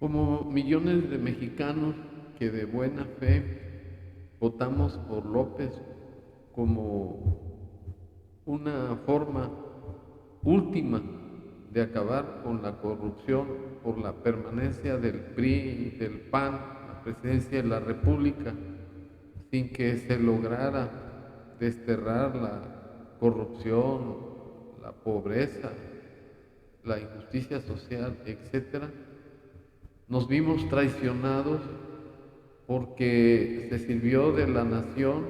Como millones de mexicanos que de buena fe votamos por López como una forma última de acabar con la corrupción por la permanencia del PRI y del PAN, la presidencia de la República, sin que se lograra desterrar la corrupción, la pobreza, la injusticia social, etcétera. Nos vimos traicionados porque se sirvió de la nación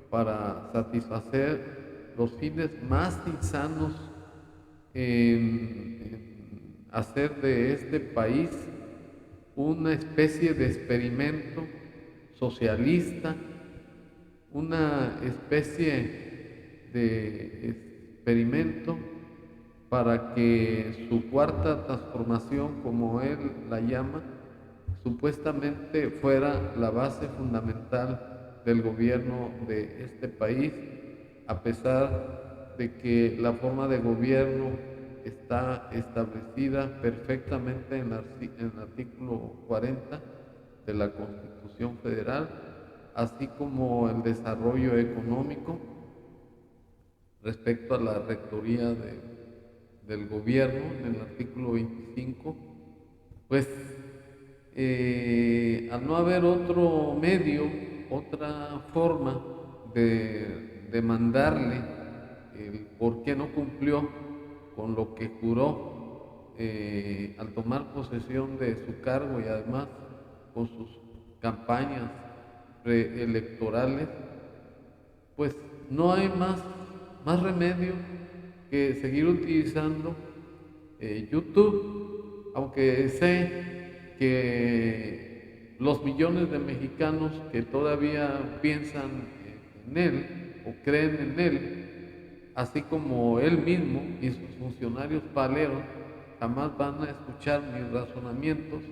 para satisfacer los fines más insanos en hacer de este país una especie de experimento socialista, una especie de experimento para que su cuarta transformación, como él la llama, supuestamente fuera la base fundamental del gobierno de este país, a pesar de que la forma de gobierno está establecida perfectamente en el artículo 40 de la Constitución Federal, así como el desarrollo económico respecto a la rectoría del gobierno en el artículo 25, pues al no haber otro medio, otra forma de demandarle el por qué no cumplió con lo que juró al tomar posesión de su cargo y además con sus campañas preelectorales, pues no hay más remedio que seguir utilizando YouTube, aunque sé que los millones de mexicanos que todavía piensan en él o creen en él, así como él mismo y sus funcionarios paleros, jamás van a escuchar mis razonamientos,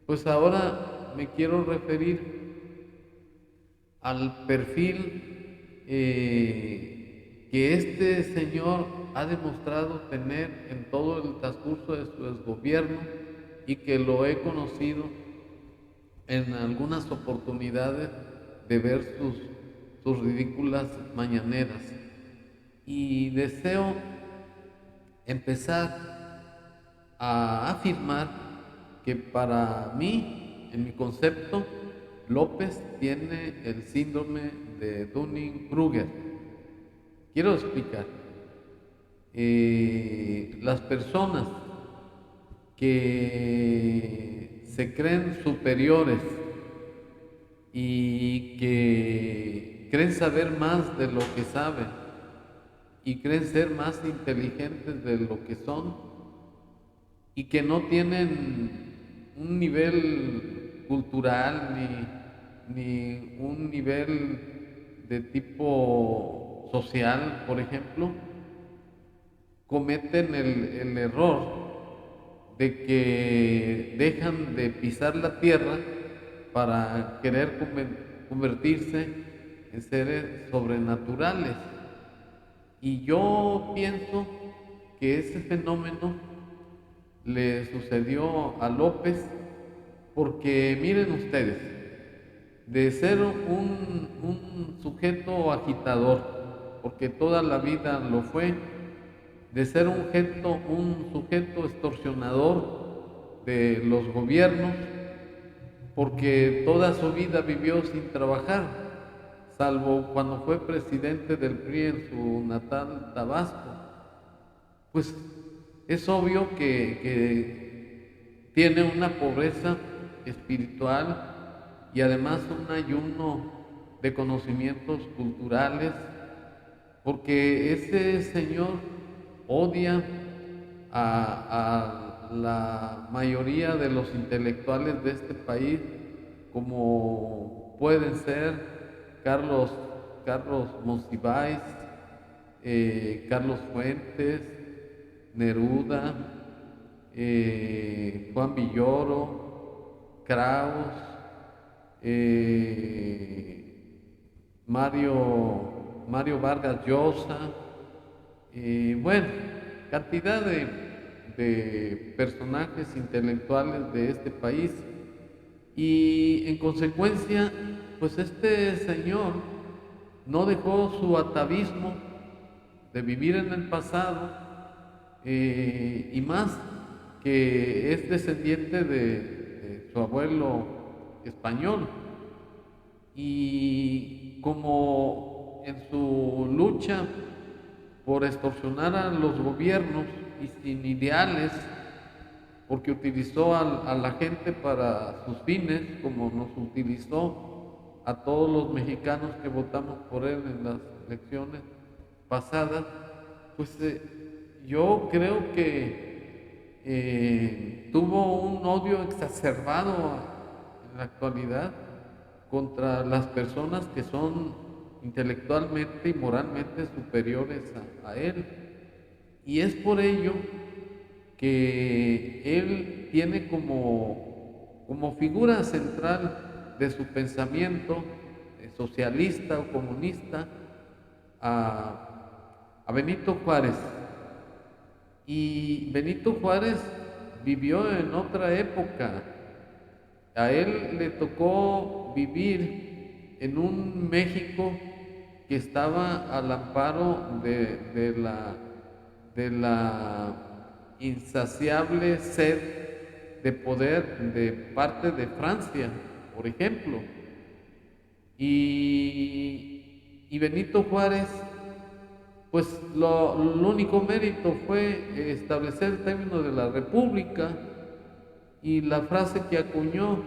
pues ahora me quiero referir al perfil que este señor ha demostrado tener en todo el transcurso de su gobierno y que lo he conocido en algunas oportunidades de ver sus ridículas mañaneras. Y deseo empezar a afirmar que para mí, en mi concepto, López tiene el síndrome de Dunning-Kruger. Quiero explicar. Las personas que se creen superiores y que creen saber más de lo que saben y creen ser más inteligentes de lo que son y que no tienen un nivel cultural ni un nivel de tipo social, por ejemplo, cometen el error de que dejan de pisar la tierra para querer convertirse en seres sobrenaturales. Y yo pienso que ese fenómeno le sucedió a López porque miren ustedes, de ser un sujeto agitador, porque toda la vida lo fue, de ser un sujeto extorsionador de los gobiernos, porque toda su vida vivió sin trabajar, salvo cuando fue presidente del PRI en su natal Tabasco. Pues es obvio que tiene una pobreza espiritual y además un ayuno de conocimientos culturales, porque ese señor odia a la mayoría de los intelectuales de este país, como pueden ser Carlos Monsiváis, Carlos Fuentes, Neruda, Juan Villoro, Kraus, Mario Vargas Llosa, bueno, cantidad de personajes intelectuales de este país. Y en consecuencia, pues este señor no dejó su atavismo de vivir en el pasado, y más que es descendiente de su abuelo español. Y como en su lucha por extorsionar a los gobiernos y sin ideales, porque utilizó a la gente para sus fines, como nos utilizó a todos los mexicanos que votamos por él en las elecciones pasadas, pues yo creo que tuvo un odio exacerbado en la actualidad contra las personas que son intelectualmente y moralmente superiores a él. Y es por ello que él tiene como figura central de su pensamiento socialista o comunista a Benito Juárez. Y Benito Juárez vivió en otra época. A él le tocó vivir en un México que estaba al amparo de la insaciable sed de poder de parte de Francia, por ejemplo. Y Benito Juárez, pues lo único mérito fue establecer el término de la República y la frase que acuñó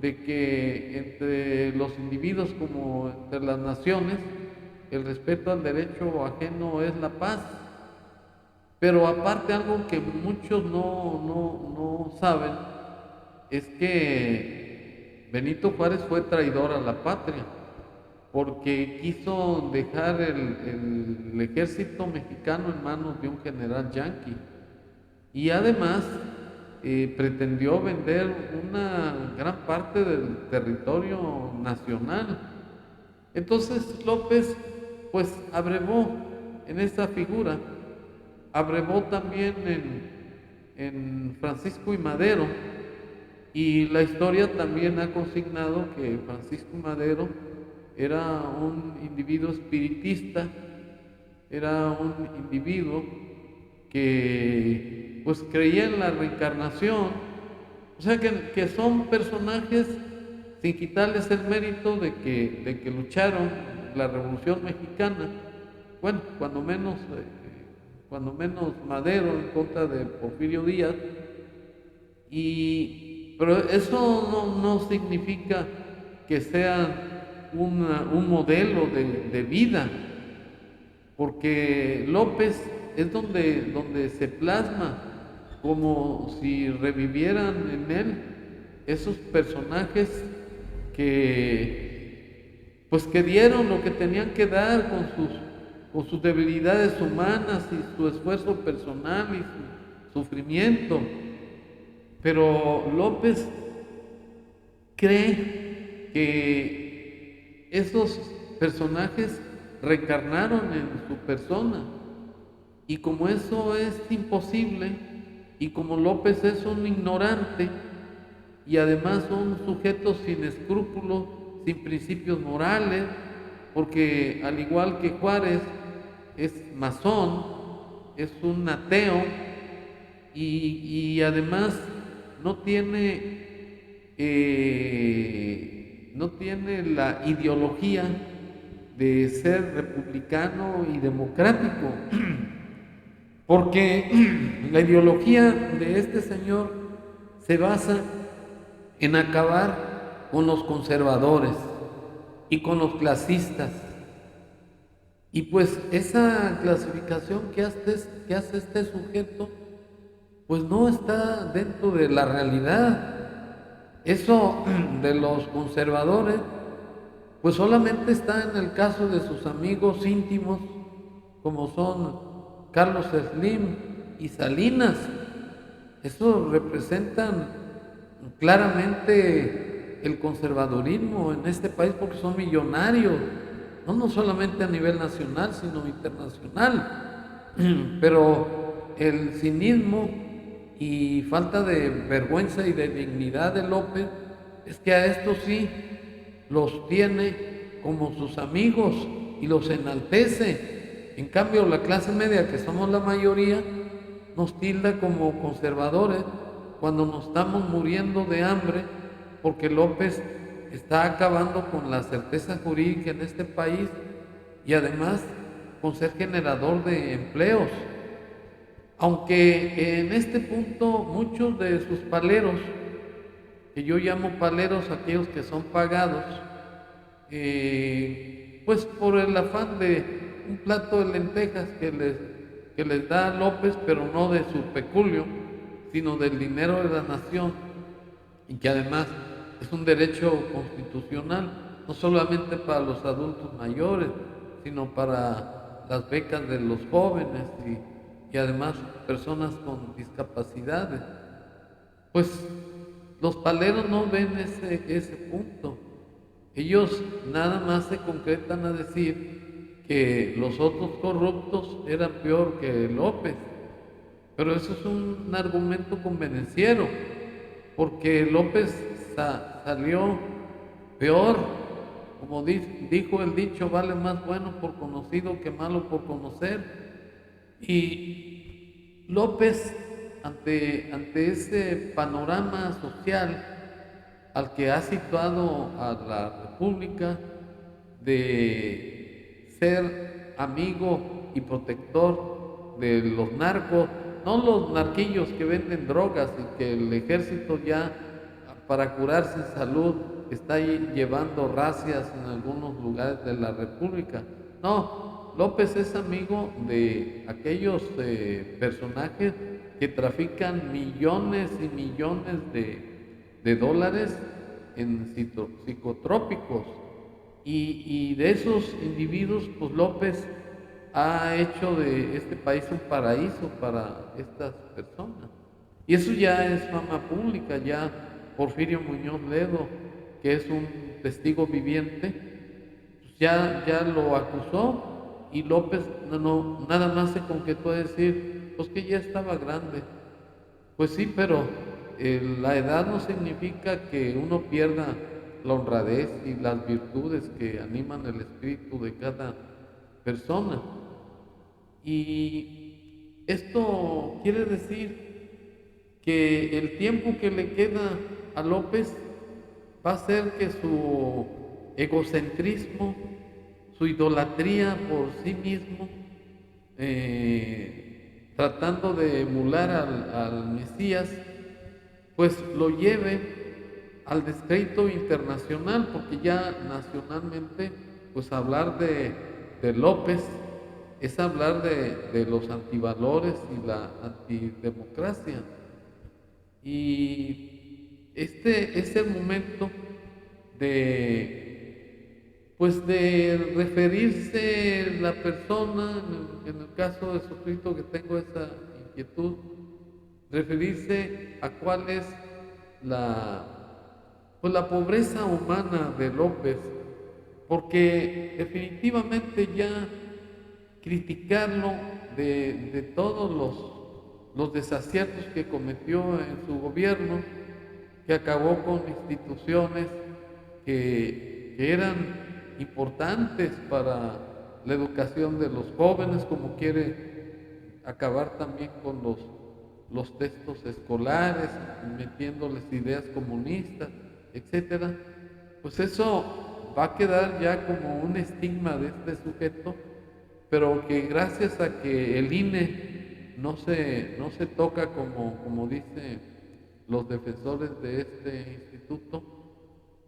de que entre los individuos como entre las naciones, el respeto al derecho ajeno es la paz. Pero aparte, algo que muchos no saben es que Benito Juárez fue traidor a la patria, porque quiso dejar el ejército mexicano en manos de un general yanqui, y además pretendió vender una gran parte del territorio nacional. Entonces López pues abrevó en esa figura, abrevó también en Francisco I. Madero, y la historia también ha consignado que Francisco I. Madero era un individuo espiritista, era un individuo que pues creía en la reencarnación. O sea que son personajes, sin quitarles el mérito de que lucharon la Revolución Mexicana, bueno, cuando menos Madero en contra de Porfirio Díaz, pero eso no significa que sean un modelo de vida, porque López es donde se plasma como si revivieran en él esos personajes que dieron lo que tenían que dar con sus debilidades humanas y su esfuerzo personal y su sufrimiento. Pero López cree que esos personajes reencarnaron en su persona, y como eso es imposible, y como López es un ignorante y además un sujeto sin escrúpulos, sin principios morales, porque al igual que Juárez es masón, es un ateo, y además no tiene la ideología de ser republicano y democrático, porque la ideología de este señor se basa en acabar con los conservadores y con los clasistas. Y pues esa clasificación que hace este sujeto, pues no está dentro de la realidad. Eso de los conservadores, pues solamente está en el caso de sus amigos íntimos, como son Carlos Slim y Salinas. Eso representan claramente el conservadurismo en este país, porque son millonarios, no solamente a nivel nacional, sino internacional. Pero el cinismo y falta de vergüenza y de dignidad de López es que a estos sí los tiene como sus amigos y los enaltece. En cambio, la clase media, que somos la mayoría, nos tilda como conservadores cuando nos estamos muriendo de hambre porque López está acabando con la certeza jurídica en este país y además con ser generador de empleos. Aunque en este punto muchos de sus paleros, que yo llamo paleros aquellos que son pagados, pues por el afán de un plato de lentejas que les da López, pero no de su peculio, sino del dinero de la nación, y que además es un derecho constitucional, no solamente para los adultos mayores, sino para las becas de los jóvenes y además personas con discapacidades. Pues los paleros no ven ese punto. Ellos nada más se concretan a decir que los otros corruptos eran peor que López. Pero eso es un argumento convenenciero, porque López salió peor. Como dijo el dicho, vale más bueno por conocido que malo por conocer. Y López, ante ese panorama social al que ha situado a la República de ser amigo y protector de los narcos, no los narquillos que venden drogas y que el ejército ya para curarse en salud está ahí llevando racias en algunos lugares de la República. No, López es amigo de aquellos personajes que trafican millones y millones de dólares en psicotrópicos. Y de esos individuos, pues López ha hecho de este país un paraíso para estas personas. Y eso ya es fama pública, ya Porfirio Muñoz Ledo, que es un testigo viviente, pues ya lo acusó y López nada más se concretó a decir, pues que ya estaba grande. Pues sí, pero la edad no significa que uno pierda la honradez y las virtudes que animan el espíritu de cada persona. Y esto quiere decir que el tiempo que le queda a López va a hacer que su egocentrismo, su idolatría por sí mismo, tratando de emular al Mesías, pues lo lleve al descrédito internacional, porque ya nacionalmente, pues hablar de López es hablar de los antivalores y la antidemocracia. Y este es el momento de referirse la persona, en el caso de Jesucristo que tengo esa inquietud, referirse a cuál es la pobreza humana de López, porque definitivamente ya criticarlo de todos los desaciertos que cometió en su gobierno, que acabó con instituciones que eran importantes para la educación de los jóvenes, como quiere acabar también con los textos escolares, metiéndoles ideas comunistas, etcétera. Pues eso va a quedar ya como un estigma de este sujeto, pero que gracias a que el INE no se toca como dicen los defensores de este instituto,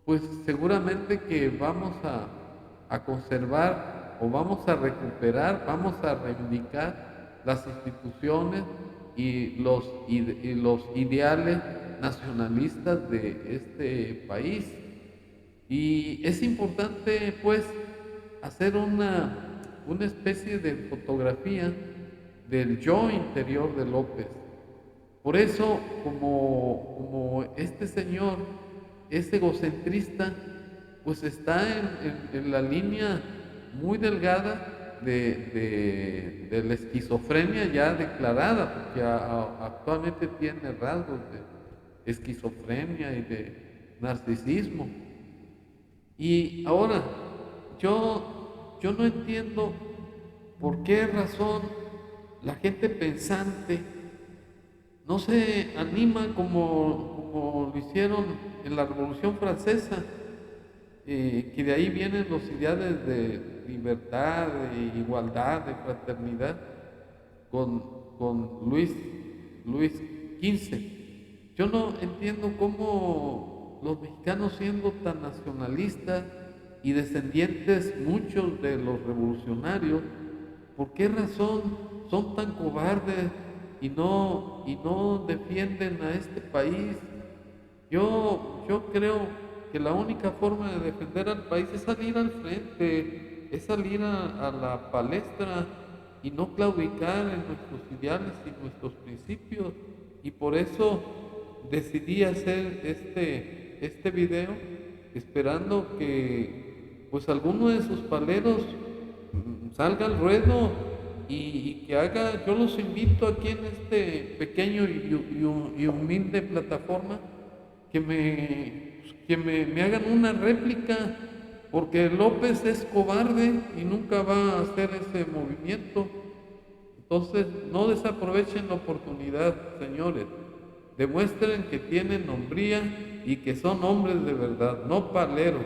pues seguramente que vamos a conservar o vamos a recuperar, vamos a reivindicar las instituciones y los ideales nacionalistas de este país. Y es importante, pues, hacer una especie de fotografía del yo interior de López. Por eso, como este señor es egocentrista, pues está en la línea muy delgada de la esquizofrenia ya declarada, porque actualmente tiene rasgos de esquizofrenia y de narcisismo. Y ahora, yo no entiendo por qué razón la gente pensante no se anima como lo hicieron en la Revolución Francesa, que de ahí vienen los ideales de libertad, de igualdad, de fraternidad, con, con Luis XV. Yo no entiendo cómo los mexicanos, siendo tan nacionalistas y descendientes muchos de los revolucionarios, ¿por qué razón son tan cobardes y no defienden a este país? Yo creo que la única forma de defender al país es salir al frente, es salir a la palestra y no claudicar en nuestros ideales y nuestros principios. Y por eso decidí hacer este video, esperando que pues alguno de sus paleros salga al ruedo y que haga, yo los invito aquí en este pequeño y humilde plataforma, me hagan una réplica, porque López es cobarde y nunca va a hacer ese movimiento. Entonces, no desaprovechen la oportunidad, señores. Demuestren que tienen hombría y que son hombres de verdad, no paleros.